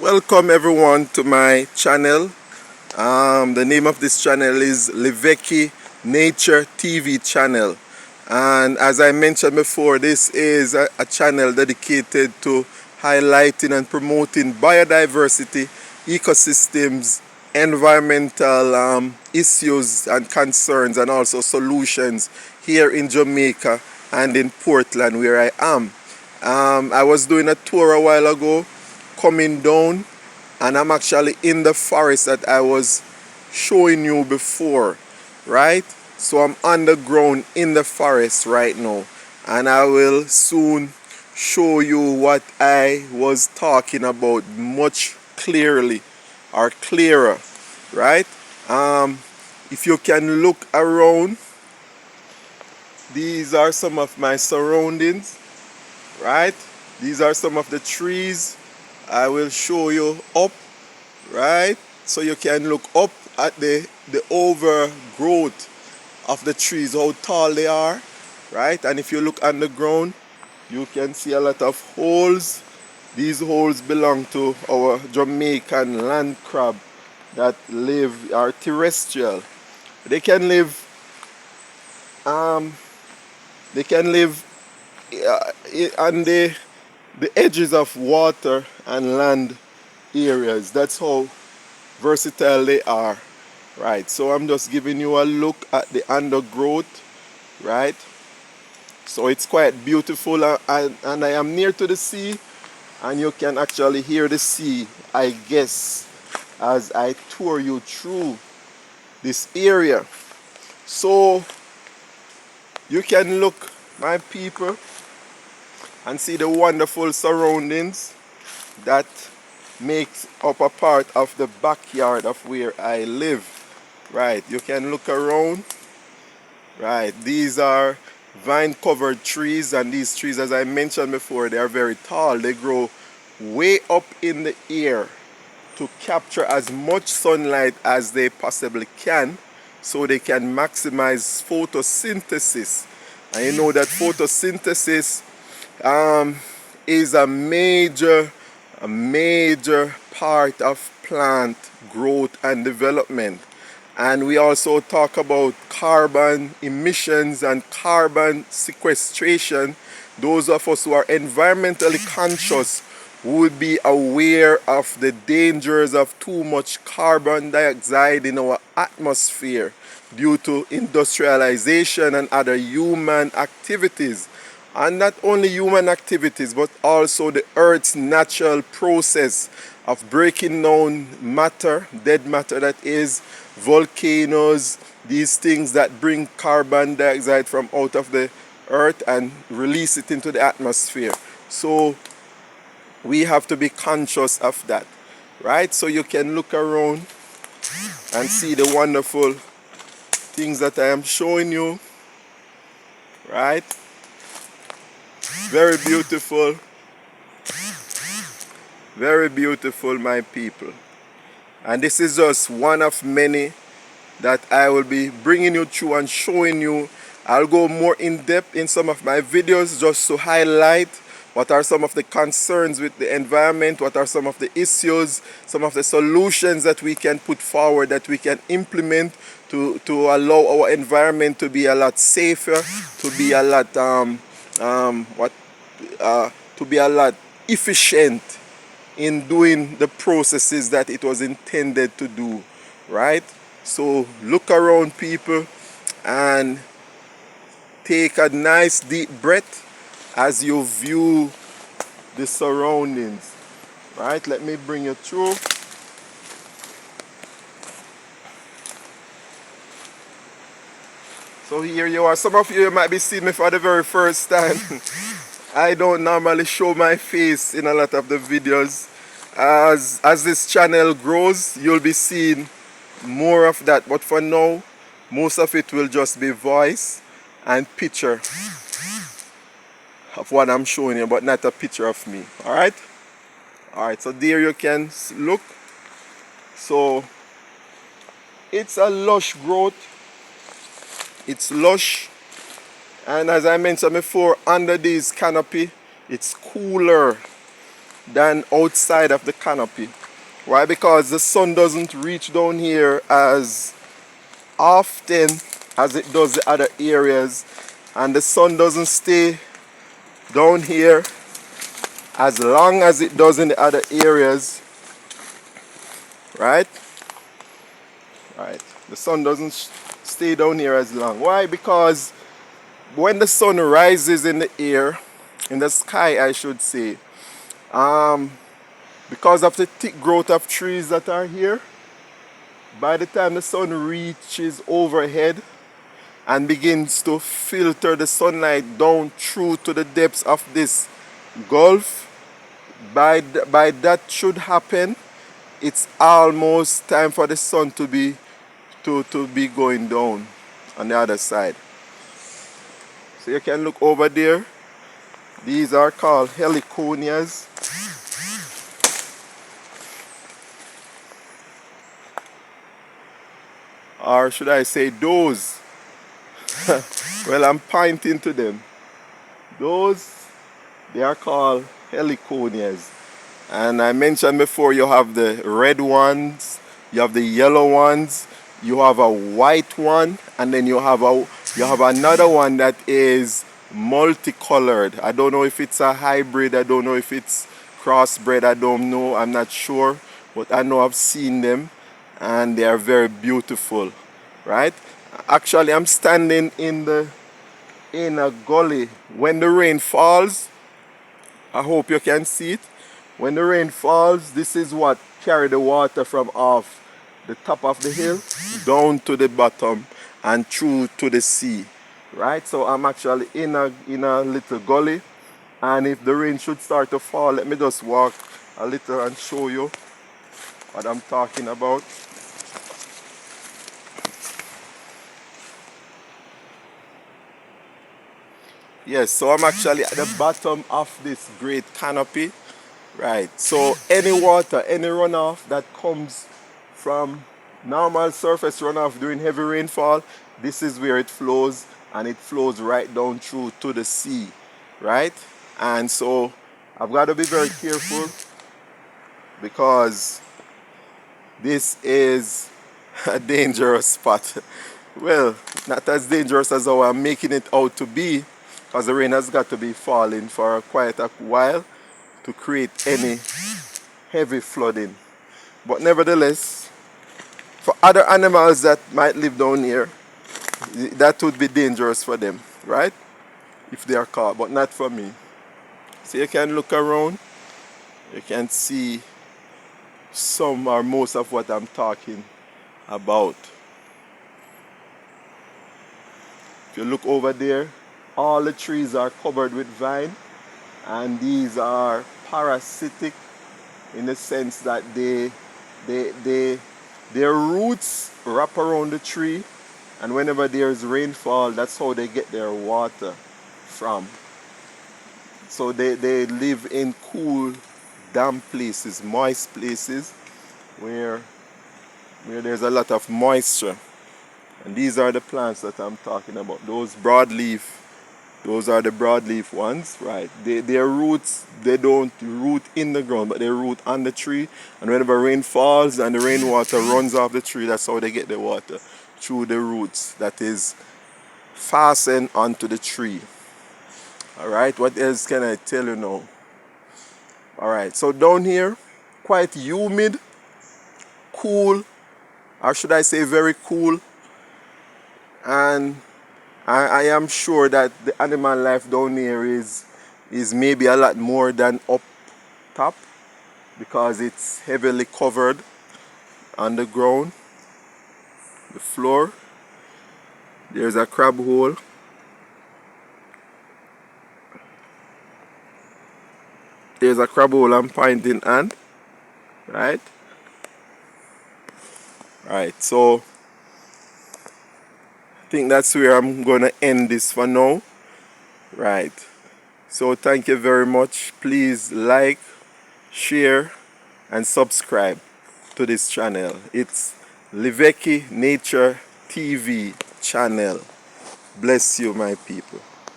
Welcome everyone to my channel. The name of this channel is Liveki Nature TV channel, and as I mentioned before, this is a channel dedicated to highlighting and promoting biodiversity, ecosystems, environmental issues and concerns, and also solutions here in Jamaica and in Portland where I am. I was doing a tour a while ago coming down, and I'm actually in the forest that I was showing you before, right? So I'm underground in the forest right now, and I will soon show you what I was talking about much clearly or clearer, right? If you can look around, these are some of my surroundings, right? These are some of the trees. I will show you up, right? So you can look up at the overgrowth of the trees, how tall they are, right? And if you look on the ground, you can see a lot of holes. These holes belong to our Jamaican land crab that live, are terrestrial. They can live um, they can live on the edges of water and land areas. That's how versatile they are, right? So I'm just giving you a look at the undergrowth, right? So it's quite beautiful, and I am near to the sea, and you can actually hear the sea, I guess, as I tour you through this area. So you can look, my people, and see the wonderful surroundings that makes up a part of the backyard of where I live, right? You can look around, right? These are vine covered trees, and these trees, as I mentioned before, they are very tall. They grow way up in the air to capture as much sunlight as they possibly can, so they can maximize photosynthesis. And you know that photosynthesis is a major part of plant growth and development. And we also talk about carbon emissions and carbon sequestration. Those of us who are environmentally conscious would be aware of the dangers of too much carbon dioxide in our atmosphere due to industrialization and other human activities. And not only human activities, but also the Earth's natural process of breaking down matter, dead matter that is, volcanoes, these things that bring carbon dioxide from out of the Earth and release it into the atmosphere. So we have to be conscious of that, right? So you can look around and see the wonderful things that I am showing you, right? Very beautiful, my people. And this is just one of many that I will be bringing you through and showing you. I'll go more in depth in some of my videos just to highlight what are some of the concerns with the environment, what are some of the issues, some of the solutions that we can put forward, that we can implement to allow our environment to be a lot safer, to be a lot to be a lot efficient in doing the processes that it was intended to do, right? So look around, people, and take a nice deep breath as you view the surroundings, right? Let me bring you through. So here you are. Some of you might be seeing me for the very first time. I don't normally show my face in a lot of the videos. As this channel grows, you'll be seeing more of that. But for now, most of it will just be voice and picture of what I'm showing you, but not a picture of me. Alright? Alright, so there you can look. So it's a lush growth. It's lush. And as I mentioned before, under this canopy, it's cooler. than outside of the canopy. Why? Because the sun doesn't reach down here as often as it does the other areas, and the sun doesn't stay down here as long as it does in the other areas, right? Right. The sun doesn't stay down here as long. Why? Because when the sun rises in the air, in the sky I should say, because of the thick growth of trees that are here, by the time the sun reaches overhead and begins to filter the sunlight down through to the depths of this gulf, by that should happen, it's almost time for the sun to be going down on the other side. So you can look over there. These are called heliconias. Or should I say those? Well, I'm pointing to them. Those, they are called heliconias. And I mentioned before, you have the red ones, you have the yellow ones, you have a white one, and then you have another one that is multicolored. I don't know if it's a hybrid, I don't know if it's crossbred, I don't know, I'm not sure, but I know I've seen them and they are very beautiful, right? Actually, I'm standing in a gully. When the rain falls, I hope you can see it. When the rain falls, this is what carry the water from off the top of the hill down to the bottom and through to the sea, right? So I'm actually in a little gully, and if the rain should start to fall, let me just walk a little and show you what I'm talking about. Yes, so I'm actually at the bottom of this great canopy, right? So any water, any runoff that comes from normal surface runoff during heavy rainfall, this is where it flows, and it flows right down through to the sea, right? And so I've got to be very careful because this is a dangerous spot. Well, not as dangerous as how I'm making it out to be, because the rain has got to be falling for quite a while to create any heavy flooding. But nevertheless, for other animals that might live down here, that would be dangerous for them, right? If they are caught, but not for me. So you can look around, you can see some or most of what I'm talking about. If you look over there, all the trees are covered with vine, and these are parasitic in the sense that their roots wrap around the tree, and whenever there's rainfall, that's how they get their water from. So they live in cool, damp places, moist places where there's a lot of moisture. And these are the plants that I'm talking about. Those broadleaf, those are the broadleaf ones, right? Their roots, they don't root in the ground, but they root on the tree. And whenever rain falls and the rainwater runs off the tree, that's how they get the water, through the roots that is fastened onto the tree. All right, what else can I tell you now? All right, so down here, quite humid, cool, or should I say very cool. And I am sure that the animal life down here is maybe a lot more than up top, because it's heavily covered on the ground, the floor. There's a crab hole. There's a crab hole I'm pointing at, right? Right, so I think that's where I'm gonna end this for now. Right. So thank you very much. Please like, share, and subscribe to this channel. It's Liveki Nature TV channel. Bless you, my people.